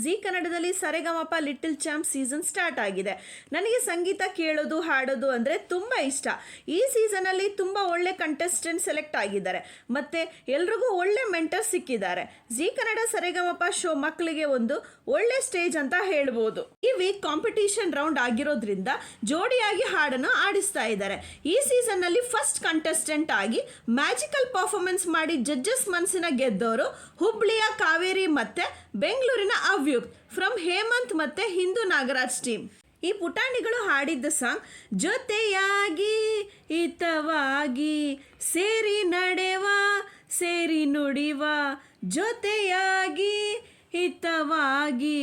G ಕನ್ನಡದಲ್ಲಿ ಸರೆಗಮಪ little champ season start ಆಗಿದೆ. ನನಗೆ ಸಂಗೀತ ಕೇಳೋದು ಹಾಡೋದು ಅಂದರೆ ತುಂಬ ಇಷ್ಟ. ಈ ಸೀಸನಲ್ಲಿ ತುಂಬ ಒಳ್ಳೆ ಕಂಟೆಸ್ಟೆಂಟ್ ಸೆಲೆಕ್ಟ್ ಆಗಿದ್ದಾರೆ ಮತ್ತು ಎಲ್ರಿಗೂ ಒಳ್ಳೆ ಮೆಂಟರ್ ಸಿಕ್ಕಿದ್ದಾರೆ. ಜಿ ಕನ್ನಡ ಸರೆಗಮಪ ಶೋ ಮಕ್ಕಳಿಗೆ ಒಂದು ಒಳ್ಳೆ ಸ್ಟೇಜ್ ಅಂತ ಹೇಳ್ಬೋದು. ಈ ವೀಕ್ ಕಾಂಪಿಟೇಷನ್ ರೌಂಡ್ ಆಗಿರೋದ್ರಿಂದ ಜೋಡಿಯಾಗಿ ಹಾಡನ್ನು ಆಡಿಸ್ತಾ ಇದ್ದಾರೆ. ಈ ಸೀಸನ್ನಲ್ಲಿ ಫಸ್ಟ್ ಕಂಟೆಸ್ಟೆಂಟ್ ಆಗಿ ಮ್ಯಾಜಿಕಲ್ ಪರ್ಫಾರ್ಮೆನ್ಸ್ ಮಾಡಿ ಜಡ್ಜಸ್ ಮನಸ್ಸಿನ ಗೆದ್ದವರು ಹುಬ್ಳಿಯ ಕಾವೇರಿ ಮತ್ತು ಬೆಂಗಳೂರಿನ ಅವ್ಯುಕ್ ಫ್ರಮ್ ಹೇಮಂತ್ ಮತ್ತೆ ಹಿಂದೂ ನಾಗರಾಜ್ ಟೀಮ್. ಈ ಪುಟಾಣಿಗಳು ಹಾಡಿದ್ದ ಸಾಂಗ್ ಜೊತೆಯಾಗಿ ಹಿತವಾಗಿ ಸೇರಿ ನಡೆವ ಸೇರಿ ನುಡಿವ ಜೊತೆಯಾಗಿ ಹಿತವಾಗಿ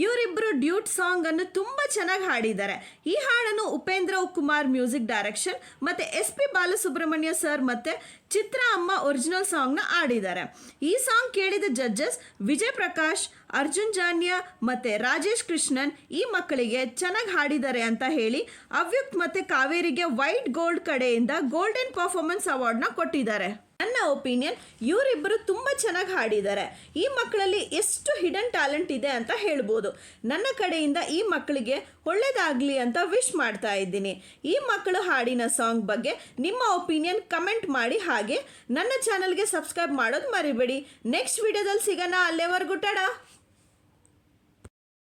ಇವರಿಬ್ಬರು ಡ್ಯೂಟ್ ಸಾಂಗ್ ಅನ್ನು ತುಂಬ ಚೆನ್ನಾಗಿ ಹಾಡಿದ್ದಾರೆ. ಈ ಹಾಡನ್ನು ಉಪೇಂದ್ರ ಕುಮಾರ್ ಮ್ಯೂಸಿಕ್ ಡೈರೆಕ್ಷನ್ ಮತ್ತು SP ಬಾಲಸುಬ್ರಹ್ಮಣ್ಯ ಸರ್ ಮತ್ತು ಚಿತ್ರ ಅಮ್ಮ ಒರಿಜಿನಲ್ ಸಾಂಗ್ನ ಆಡಿದ್ದಾರೆ. ಈ ಸಾಂಗ್ ಕೇಳಿದ ಜಡ್ಜಸ್ ವಿಜಯ್ ಪ್ರಕಾಶ್, ಅರ್ಜುನ್ ಜಾನ್ಯ ಮತ್ತು ರಾಜೇಶ್ ಕೃಷ್ಣನ್ ಈ ಮಕ್ಕಳಿಗೆ ಚೆನ್ನಾಗಿ ಹಾಡಿದ್ದಾರೆ ಅಂತ ಹೇಳಿ ಅವ್ಯುಕ್ತ್ ಮತ್ತು ಕಾವೇರಿಗೆ ವೈಟ್ ಗೋಲ್ಡ್ ಕಡೆಯಿಂದ ಗೋಲ್ಡನ್ ಪರ್ಫಾರ್ಮೆನ್ಸ್ ಅವಾರ್ಡ್ನ ಕೊಟ್ಟಿದ್ದಾರೆ. ನನ್ನ ಒಪಿನಿಯನ್ ಇವರಿಬ್ಬರು ತುಂಬ ಚೆನ್ನಾಗಿ ಹಾಡಿದ್ದಾರೆ. ಈ ಮಕ್ಕಳಲ್ಲಿ ಎಷ್ಟು ಹಿಡನ್ ಟ್ಯಾಲೆಂಟ್ ಇದೆ ಅಂತ ಹೇಳ್ಬೋದು. ನನ್ನ ಕಡೆಯಿಂದ ಈ ಮಕ್ಕಳಿಗೆ ಒಳ್ಳೇದಾಗಲಿ ಅಂತ ವಿಶ್ ಮಾಡ್ತಾ ಇದ್ದೀನಿ. ಈ ಮಕ್ಕಳು ಹಾಡಿನ ಸಾಂಗ್ ಬಗ್ಗೆ ನಿಮ್ಮ ಒಪಿನಿಯನ್ ಕಮೆಂಟ್ ಮಾಡಿ. ಹಾಗೆ ನನ್ನ ಚಾನಲ್ಗೆ ಸಬ್ಸ್ಕ್ರೈಬ್ ಮಾಡೋದು ಮರಿಬೇಡಿ. ನೆಕ್ಸ್ಟ್ ವಿಡಿಯೋದಲ್ಲಿ ಸಿಗೋಣ. ಅಲ್ಲೇವರೆಗೂ ಟಾಡಾ.